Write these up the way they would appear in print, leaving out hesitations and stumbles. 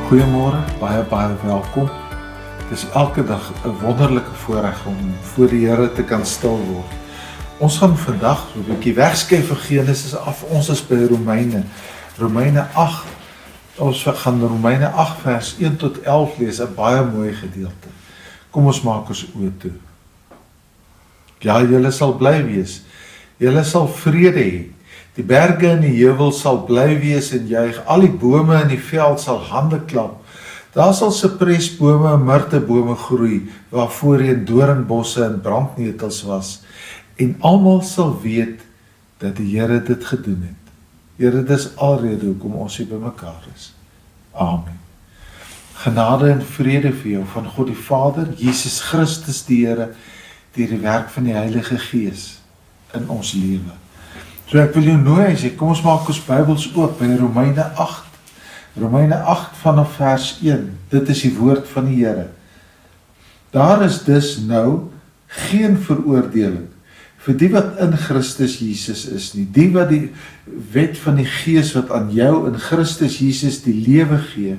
Goeiemôre, baie welkom. Dit is elke dag 'n wonderlike voorreg om voor die Here te kan stil word. Ons gaan vandag so 'n bietjie wegskyf van Genesis af. Ons is by Romeine 8. Ons gaan Romeine 8 vers 1 tot 11 lees, 'n baie mooi gedeelte. Kom ons maak ons oë toe. Ja, julle sal bly wees. Julle sal vrede hê. Die berge en die heuwels sal bly wees en juig. Al die bome in die veld sal hande klap. Daar sal sipresbome en mirtebome groei, waar voorheen doringbosse en brandnetels was. En almal sal weet dat die Here dit gedoen het. Here, dis alrede hoekom ons hier bymekaar is. Amen. Genade en vrede vir jou van God die Vader, Jesus Christus die Here, deur die werk van die Heilige Gees in ons lewe. So ek wil jou nooi, sê, kom ons maak ons Bybels oop by Romeine 8. Romeine 8 vanaf vers 1. Dit is die woord van die Here. Daar is dus nou geen veroordeling vir die wat in Christus Jesus is nie. Die wat die wet van die Gees wat aan jou in Christus Jesus die lewe gee,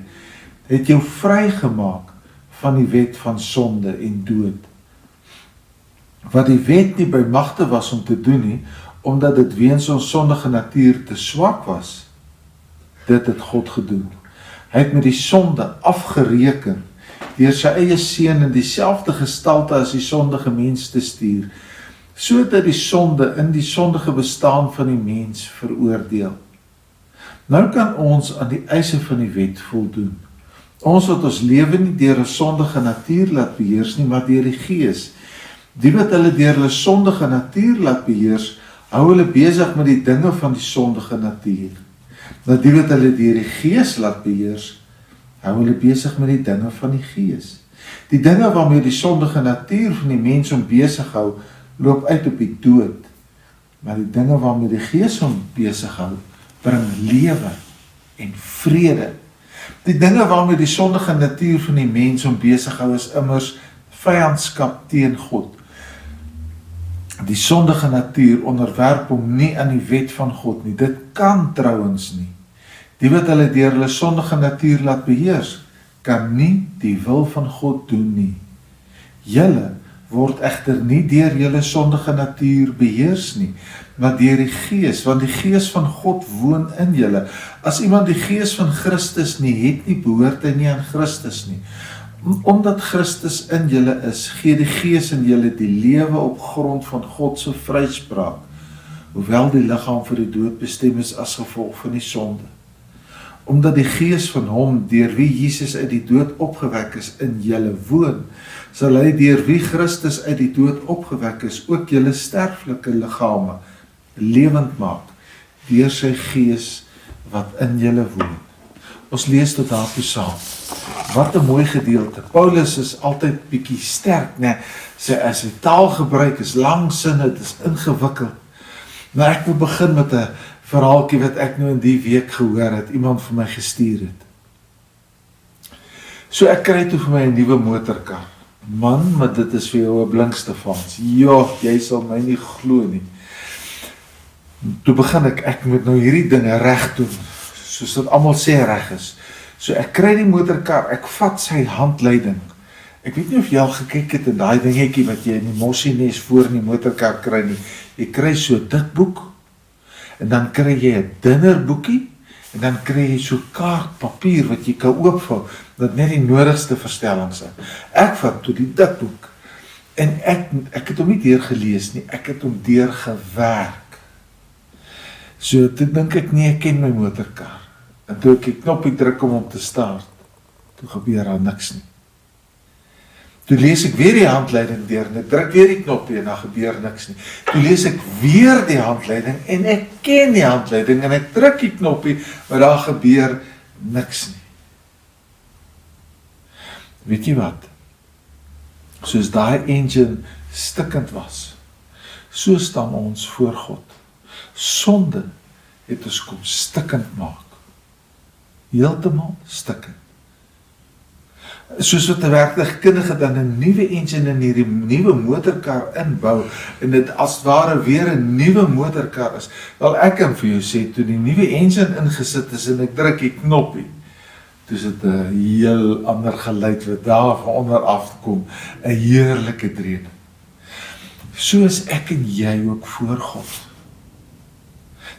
het jou vrygemaak van die wet van sonde en dood. Wat die wet nie by magte was om te doen nie, omdat dit weens ons sondige natuur te swak was, dit het God gedoen. Hy het met die sonde afgereken, deur sy eie seun in dieselfde gestalte as die sondige mens te stuur, sodat die sonde in die sondige bestaan van die mens veroordeel. Nou kan ons aan die eise van die wet voldoen. Ons wat ons lewe nie deur 'n sondige natuur laat beheers nie, maar deur die Gees. Die wat hulle deur hulle sondige natuur laat beheers, hou hulle besig met die dinge van die sondige natuur. Maar die wat hulle deur die Gees laat beheers, hou hulle besig met die dinge van die Gees. Die dinge waarmee die sondige natuur van die mens hom besig hou, loop uit op die dood. Maar die dinge waarmee die Gees hom besig hou, bring lewe en vrede. Die dinge waarmee die sondige natuur van die mens hom besig hou, is immers vyandskap teen God. Die sondige natuur onderwerp hom nie aan die wet van God nie. Dit kan trouens nie. Die wat hulle deur hulle sondige natuur laat beheers, kan nie die wil van God doen nie. Julle word egter nie deur julle sondige natuur beheers nie, maar deur die Gees, want die Gees van God woon in julle. As iemand die Gees van Christus nie het nie, behoort hy nie aan Christus nie. Omdat Christus in julle is, gee die Gees in julle die lewe op grond van God se vryspraak, hoewel die liggaam vir die dood bestem is as gevolg van die sonde. Omdat die Gees van hom, deur wie Jesus uit die dood opgewek is, in julle woon, sal hy deur wie Christus uit die dood opgewek is, ook julle sterflike liggame lewend maak, deur sy Gees wat in julle woon. Ons lees tot daartoe saam. Wat 'n mooi gedeelte. Paulus is altyd bietjie sterk, né? Sy taalgebruik is lang sinne, dit is ingewikkeld. Maar ek wil begin met 'n verhaaltjie wat ek nou in die week gehoor het, iemand vir my gestuur het. So ek kry toe vir my 'n nuwe motorkar. Man, maar dit is vir jou 'n blinkstefans. Ja, jy sal my nie glo nie. Toe begin ek moet nou hierdie dinge reg doen, soos dit almal sê reg is. So ek kry die motorkar, ek vat sy handleiding. Ek weet nie of jy al gekyk het in daai dingetjie wat jy in die mossienes voor in die motorkar kry nie. Jy kry so 'n dik boek, en dan kry jy 'n dunner boekie, en dan kry jy so kaartpapier wat jy kan oopvou, dat net die nodigste verstellings is. Ek vat toe die dik boek, en ek het hom nie deurgelees nie, ek het hom deurgewerk. So toe dink ek nie, ek ken my motorkar. En toe ek die knoppie druk om te start, toe gebeur daar niks nie. Toe lees ek weer die handleiding deur, en ek druk weer die knoppie, en daar gebeur niks nie. Toe lees ek weer die handleiding, en ek ken die handleiding, en ek druk die knoppie, maar daar gebeur niks nie. Weet jy wat? Soos daai engine stikkend was, so staan ons voor God. Sonde het ons kom stikkend maak. Heeltemal stikkend. Soos wat 'n werktuigkundige dan 'n nuwe engine in hierdie nuwe motorkar inbou, en dit as ware weer 'n nuwe motorkar is. Wel, ek kan vir jou sê, toe die nuwe engine ingesit is en ek druk die knoppie, Dis dit 'n heel ander geluid wat daar van onder af kom, 'n heerlike dreuning. So is ek en jy ook voor God.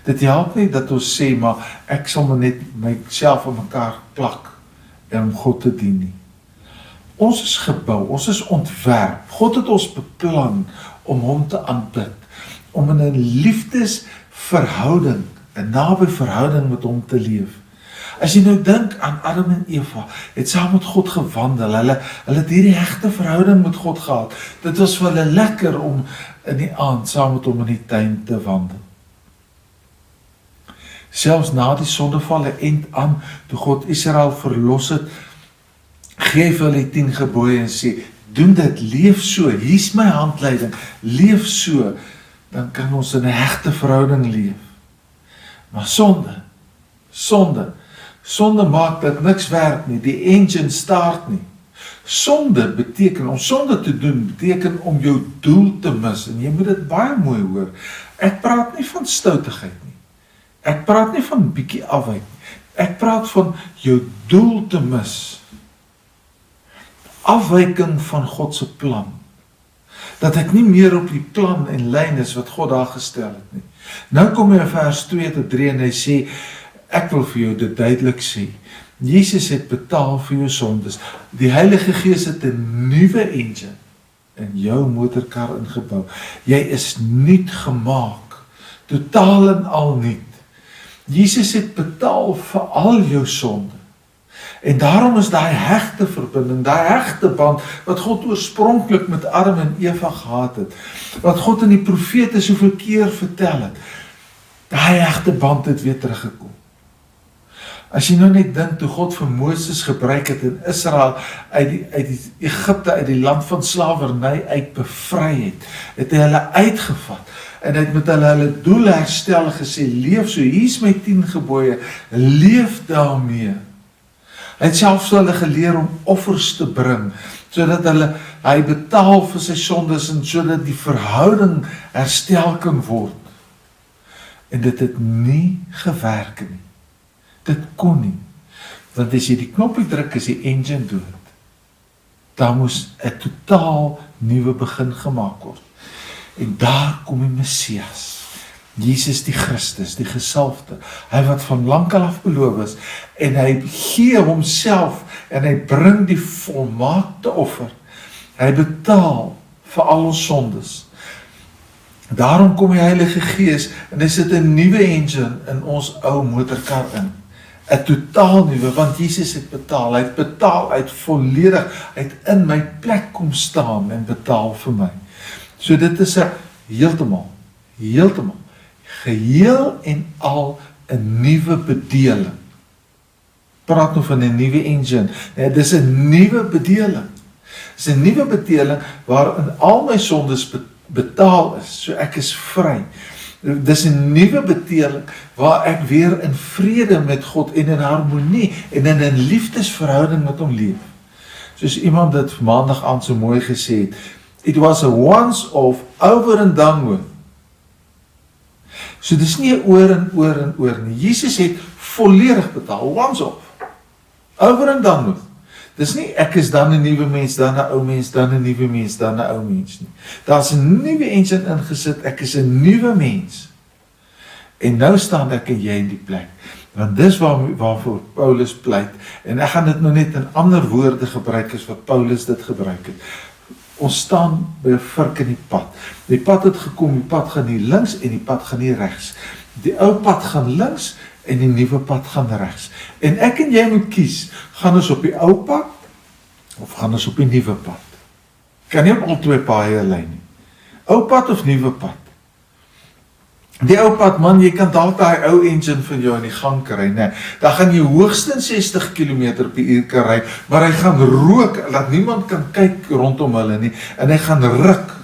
Dit help nie dat ons sê, maar ek sal maar net myself aan mekaar plak en om God te dien nie. Ons is gebou, ons is ontwerp. God het ons beplan om hom te aanbid, om in 'n liefdesverhouding, 'n naby verhouding met hom te leef. As jy nou dink aan Adam en Eva, het saam met God gewandel, hulle het hierdie hegte verhouding met God gehad. Dit was vir hulle lekker om in die aand saam met hom in die tuin te wandel. Selfs na die sondeval end aan, toe God Israel verlos het, gee vir hulle die 10 gebooie en sê, doen dit, leef so, hier's my handleiding, leef so, dan kan ons in 'n hegte verhouding leef. Maar sonde maak dat niks werk nie, die engine start nie. Sonde beteken, om sonde te doen, beteken om jou doel te mis, en jy moet dit baie mooi hoor. Ek praat nie van stoutigheid nie, ek praat nie van bietjie afwyk nie, ek praat van jou doel te mis. Afwyking van God se plan. Dat ek nie meer op die plan en lyn is wat God daar gestel het nie. Nou kom hy in vers 2 tot 3 en hy sê, ek wil vir jou dit duidelik sê, Jesus het betaal vir jou sondes. Die Heilige Gees het 'n nuwe engine in jou motorkar ingebou. Jy is nuut gemaak, totaal en al nuut. Jesus het betaal vir al jou sonde. En daarom is daai hegte verbinding, daai hegte band, wat God oorspronklik met Adam en Eva gehad het, wat God in die profete soveel keer vertel het, daai hegte band het weer teruggekom. As jy nou net dink, toe God vir Moses gebruik het en Israel uit die Egipte, uit die land van slawerny uit bevry het hy hulle uitgevat, en hy het met hulle doel herstel en gesê, leef so, hier's my 10 gebooie, leef daarmee. Hy het selfs hulle geleer om offers te bring, sodat hy betaal vir sy sondes, en sodat die verhouding herstel kan word. En dit het nie gewerk nie. Dit kon nie. Want as jy die knoppie druk, is die engine dood. Daar moes 'n totaal nuwe begin gemaak word. En daar kom die Messias. Jesus die Christus, die gesalfde, hy wat van lankal af beloof is, en hy gee homself, en hy bring die volmaakte offer, hy betaal vir al ons sondes. Daarom kom die Heilige Gees, en hy sit 'n nuwe engine in ons ou motorkar in, 'n totaal nuwe, want Jesus het betaal, hy het betaal uit volledig, hy het in my plek kom staan, en betaal vir my. So dit is 'n heeltemal, geheel en al 'n nuwe bedeling. Praat nou van 'n nuwe engine. Nee, dis 'n nuwe bedeling. Dis 'n nuwe bedeling waarin al my sondes betaal is, so ek is vry. Dis 'n nuwe bedeling waar ek weer in vrede met God en in harmonie en in 'n liefdesverhouding met hom leef. Soos iemand dit maandag aand so mooi gesê het, it was a once off, over and done with. So dis nie oor en oor nie. Jesus het volledig betaal, once off, over and done with. Dis nie ek is dan 'n nuwe mens, dan 'n ou mens, dan 'n nuwe mens, dan 'n ou mens nie. Daar's 'n nuwe engine ingesit, ek is 'n nuwe mens. En nou staan ek en jy in die plek. Want dis waarvoor Paulus pleit. En ek gaan dit nou net in ander woorde gebruik as wat Paulus dit gebruik het. Ons staan by 'n vurk in die pad. Die pad het gekom, die pad gaan hier links en die pad gaan hier regs. Die ou pad gaan links en die nuwe pad gaan regs. En ek en jy moet kies, gaan ons op die ou pad of gaan ons op die nuwe pad? Kan nie op al twee paaie lê nie. Ou pad of nuwe pad? Die ou pad, man, jy kan dalk daai ou engine van jou in die gang kry, nee. Daar gaan jy hoogstens 60 km/h kan ry, maar hy gaan rook, dat niemand kan kyk rondom hulle nie, en hy gaan ruk.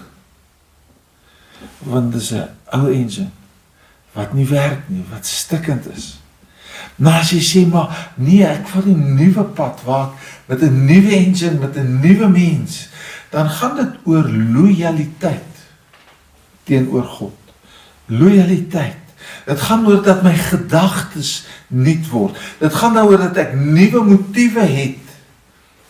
Want dis 'n ou engine, wat nie werk nie, wat stikkend is. Nou as jy sê, maar nee, ek wil die nuwe pad waak, met 'n nuwe engine, met 'n nuwe mens, dan gaan dit oor loyaliteit teenoor God. Loyaliteit. Dit gaan oor dat my gedagtes nuut word. Dit gaan daaroor dat ek nuwe motiewe het.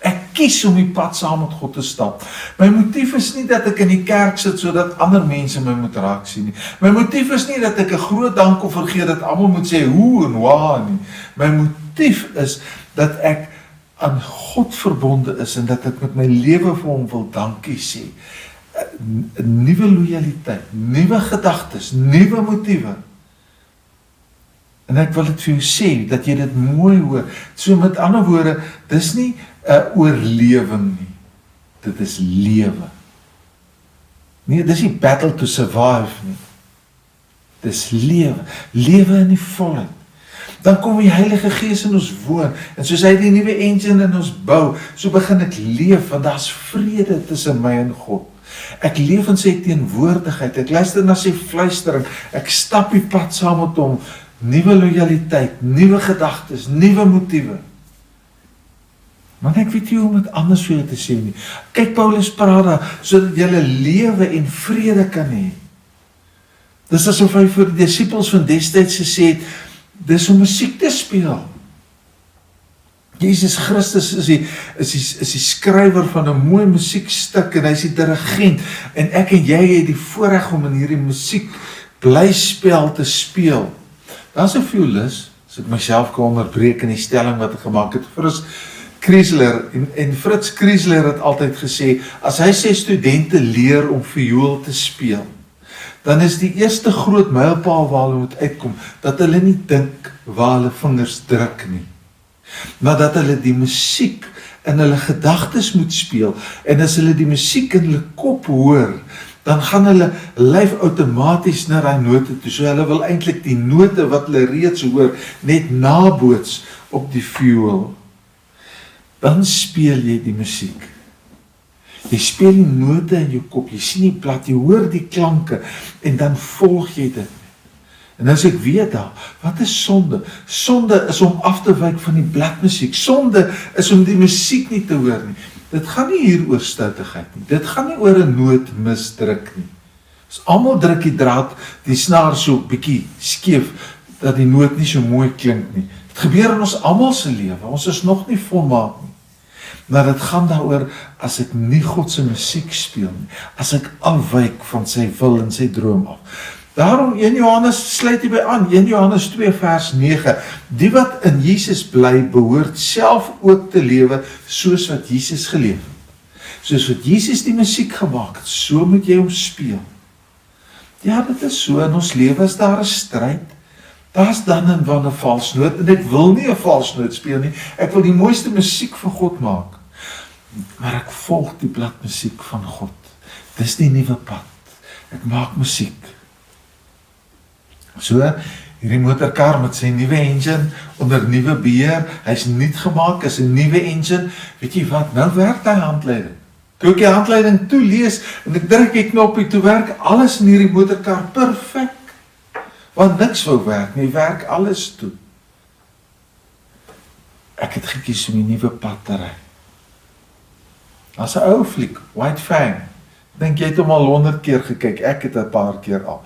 Ek kies om die pad saam met God te stap. My motief is nie dat ek in die kerk sit sodat ander mense my moet raak sien nie. My motief is nie dat ek 'n groot dankoffer gee dat almal moet sê hoe en waar nie. My motief is dat ek aan God verbonde is en dat ek met my lewe vir hom wil dankie sê. Nuwe lojaliteit, nuwe gedagtes, nuwe motiewe. En ek wil dit vir jou sê, dat jy dit mooi hoor. So met ander woorde, dis nie 'n oorlewing nie. Dit is lewe. Nee, dis nie battle to survive nie. Dis lewe. Lewe in die volheid. Dan kom die Heilige Gees in ons woon, en soos hy die nuwe engine in ons bou, so begin ek leef, want daar's vrede tussen my en God. Ek leef in sy teenwoordigheid, ek luister na sy fluistering, ek stap die pad saam met hom, nuwe lojaliteit, nuwe gedagtes, nuwe motiewe. Maar ek weet nie hoe om dit anders vir jou te sê nie. Kyk, Paulus praat daar, sodat jy lewe en vrede kan hê. Dis asof hy vir die disippels van destyds gesê het, dis om musiek te speel. Jesus Christus is die skrywer van 'n mooi musiekstuk, en hy is die dirigent, en ek en jy het die voorreg om in hierdie musiek blyspel te speel. Daar's 'n violist, as ek myself kan onderbreek in die stelling wat ek gemaak het, Fritz Kreisler, en Fritz Kreisler het altyd gesê, as hy sê studente leer om viool te speel, dan is die eerste groot mylpaal waar hulle moet uitkom, dat hulle nie dink waar hulle vingers druk nie, maar dat hulle die musiek in hulle gedagtes moet speel, en as hulle die musiek in hulle kop hoor, dan gaan hulle lyf outomaties na daai note toe, so hulle wil eintlik die note wat hulle reeds hoor, net naboots op die viool. Dan speel jy die musiek. Jy speel die note in jou kop, jy sien die blad, jy hoor die klanke, en dan volg jy dit. En as ek weet daar, wat is sonde? Sonde is om af te wyk van die bladmusiek. Sonde is om die musiek nie te hoor nie. Dit gaan nie hier oor stoutigheid nie. Dit gaan nie oor 'n noot misdruk nie. As almal druk die draad, die snaar so bietjie skeef, dat die noot nie so mooi klink nie. Dit gebeur in ons almal se lewe. Ons is nog nie volmaak nie. Maar dit gaan daaroor, as ek nie God se musiek speel nie, as ek afwyk van sy wil en sy droom af. Daarom 1 Johannes sluit hierby aan, 1 Johannes 2 vers 9, die wat in Jesus bly, behoort self ook te lewe, soos wat Jesus geleef het. Soos wat Jesus die musiek gemaak het, so moet jy hom speel. Ja, dit is so, in ons lewe is daar 'n stryd. Daar's dan en wan 'n valsnoot, en ek wil nie 'n valsnoot speel nie, ek wil die mooiste musiek vir God maak. Maar ek volg die bladmusiek van God. Dis die nuwe pad. Ek maak musiek. So, hierdie motorkar met sy nuwe engine, onder nuwe beheer, hy's nuut gemaak, is 'n nuwe engine, weet jy wat, nou werk die handleiding. Toe ek die handleiding toelees, en ek druk die knoppie, toe werk alles in hierdie motorkar perfek. Want niks wou werk nie, werk alles toe. Ek het gekies om die nuwe pad te ry. As 'n ou fliek, White Fang, dink jy het hom al 100 keer gekyk, ek het 'n paar keer al.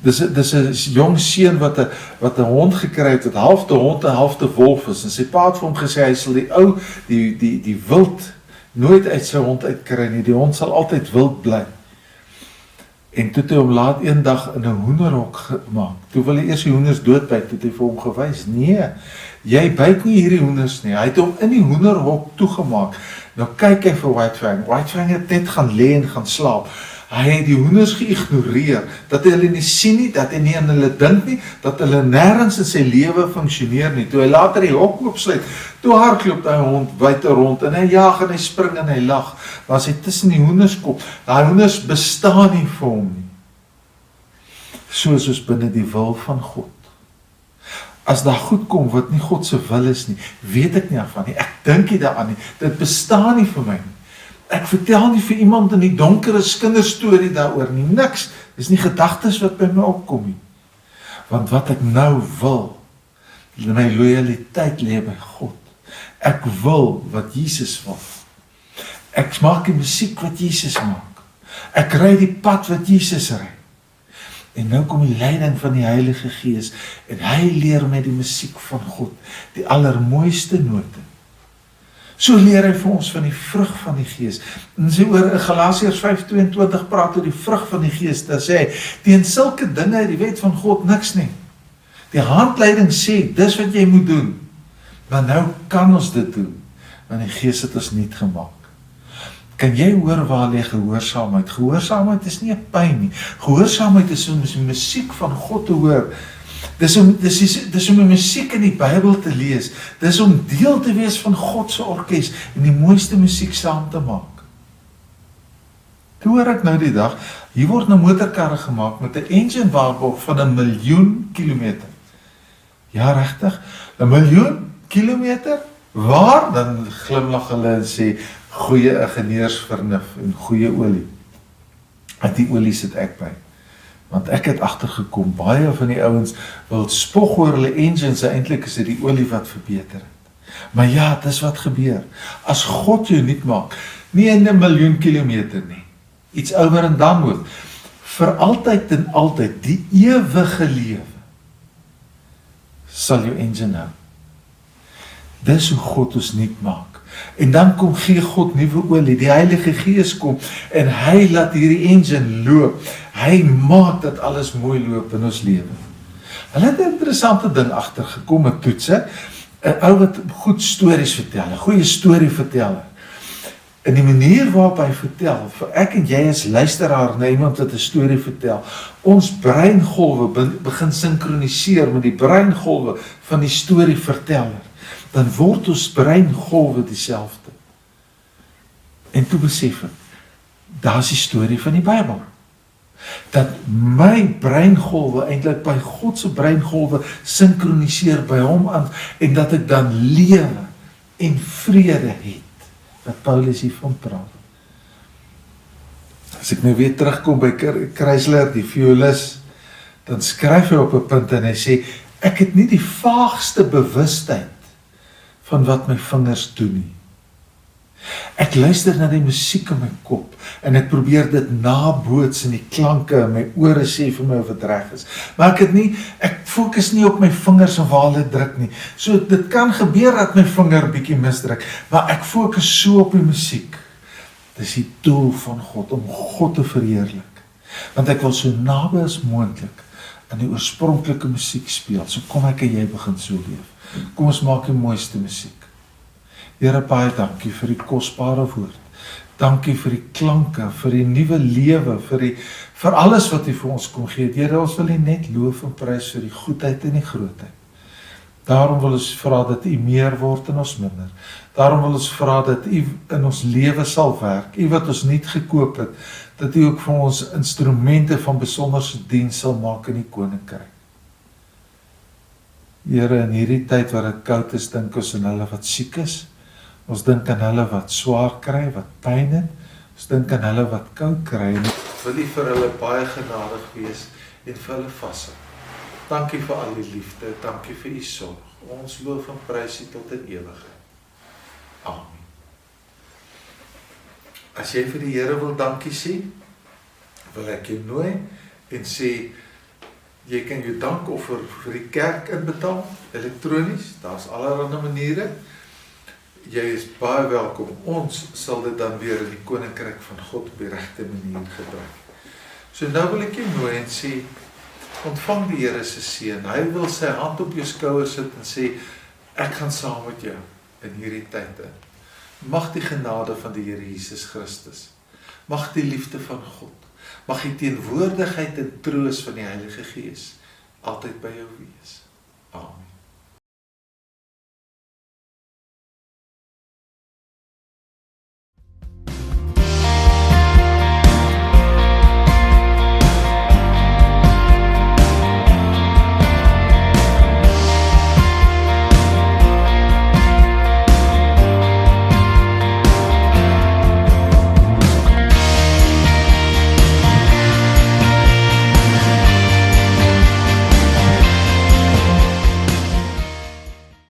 Dis 'n jong seun wat 'n hond gekry het, wat halfte hond en halfte wolf is, en sy pa het vir hom gesê, hy sal die wild nooit uit sy hond uitkry nie, die hond sal altyd wild bly. En toe het hy hom laat eendag in 'n hoenderhok gemaak. Toe wil hy eers die hoenders doodbyt, toe het hy vir hom gewys, nee, jy byt nie hierdie hoenders nie. Hy het hom in die hoenderhok toegemaak. Nou kyk hy vir White Fang. White Fang het net gaan lê en gaan slaap. Hy het die hoenders geïgnoreer, dat hy hulle nie sien nie, dat hy nie aan hulle dink nie, dat hulle nêrens in sy lewe funksioneer nie. Toe hy later die hok oopsluit, toe hardloop hy hond buite rond, en hy jaag en hy spring en hy lag, maar as hy tussen die hoenders kom, daai hoenders bestaan nie vir hom nie. Soos binne die wil van God. As daar goed kom wat nie God se wil is nie, weet ek nie daarvan nie, ek dink nie daaraan nie, dit bestaan nie vir my nie. Ek vertel nie vir iemand in die donkere kinderstorie daaroor nie, niks, dis nie gedagtes wat by my opkom nie. Want wat ek nou wil, my lojaliteit lê by God. Ek wil wat Jesus wil. Ek maak die musiek wat Jesus maak. Ek ry die pad wat Jesus ry. En nou kom die leiding van die Heilige Gees en hy leer my die musiek van God, die allermooiste note. So leer hy vir ons van die vrug van die Gees. En sê oor in Galasiërs 5:22 praat oor die vrug van die Gees. Daar sê hy, teen sulke dinge, die wet van God, niks nie. Die handleiding sê, dis wat jy moet doen. Maar nou kan ons dit doen, want die Gees het ons nuut gemaak. Kan jy hoor waar lê gehoorsaamheid? Gehoorsaamheid is nie 'n pyn nie. Gehoorsaamheid is om die musiek van God te hoor. Dis om die musiek in die Bybel te lees. Dis om deel te wees van God se orkes en die mooiste musiek saam te maak. Toe hoor ek nou die dag, hier word nou motorkarre gemaak met 'n engine waarborg van 1 miljoen kilometer. Ja, regtig? 1 miljoen kilometer? Waar? Dan glimlag hulle en sê, goeie ingenieursvernuf en goeie olie. En die olie sit ek by. Want ek het agtergekom, baie van die ouens wil spog oor hulle engines, eintlik is dit die olie wat verbeter het. Maar ja, dis wat gebeur. As God jou nuut maak, nie in 1 miljoen kilometer nie, iets ouer en dan ook, vir altyd en altyd, die ewige lewe, sal jou engine hou. Dis hoe God ons nuut maak. En dan kom gee God nuwe olie, die Heilige Gees kom, en hy laat hierdie engine loop. Hy maak dat alles mooi loop in ons lewe. Hulle het 'n interessante ding agtergekom met toetse, 'n ou wat goed stories vertel, 'n goeie storieverteller. En die manier waarop hy vertel, vir ek en jy as luisteraar na iemand wat 'n storie vertel, ons breingolwe begin sinkroniseer met die breingolwe van die storieverteller. Dan word ons breingolwe dieselfde. En toe besef ek, daar is die storie van die Bybel. Dat my breingolwe eintlik by God se breingolwe sinkroniseer by hom aan, en dat ek dan lewe en vrede het, wat Paulus hiervan praat. As ek nou weer terugkom by Chrysler, die violis, dan skryf hy op 'n punt en hy sê, ek het nie die vaagste bewustheid van wat my vingers doen nie. Ek luister na die musiek in my kop en ek probeer dit naboots in die klanke in my ore sê vir my of dit reg is. Maar ek fokus nie op my vingers en waar hulle druk nie. So dit kan gebeur dat my vinger bietjie misdruk, maar ek fokus so op die musiek. Dis die doel van God, om God te verheerlik. Want ek wil so naby as moontlik aan die oorspronklike musiek speel. So kom ek en jy begin so leef. Kom ons maak die mooiste musiek. Here, baie dankie vir die kosbare woord. Dankie vir die klanke, vir die nuwe lewe, vir alles wat U vir ons kom gee. Here, ons wil U net loof en prys vir die goedheid en die grootheid. Daarom wil ons vra dat U meer word en ons minder. Daarom wil ons vra dat U in ons lewe sal werk. U wat ons nuut gekoop het, dat U ook vir ons instrumente van besonderse diens sal maak in die koninkryk. Here, in hierdie tyd waar dit koud is, dink ons aan hulle wat siek is. Ons dink aan hulle wat swaar kry, wat pyn het. Ons dink aan hulle wat koud kry. En wil U vir hulle baie genadig wees en vir hulle vashou. Dankie vir al die liefde, dankie vir U sorg. Ons loof en prys U tot in ewigheid. Amen. As jy vir die Here wil dankie sê, wil ek jou nooi en sê, jy kan jou dankoffer vir die kerk inbetaal, elektronies, daar's allerlei maniere. Jy is baie welkom, ons sal dit dan weer in die koninkryk van God op die regte manier gebruik. So nou wil ek jou nooi en sê, ontvang die Here se seën. Hy wil sy hand op jou skouer sit en sê, ek gaan saam met jou in hierdie tyd in. Mag die genade van die Here Jesus Christus, mag die liefde van God, mag die teenwoordigheid en troos van die Heilige Gees altyd by jou wees. Amen.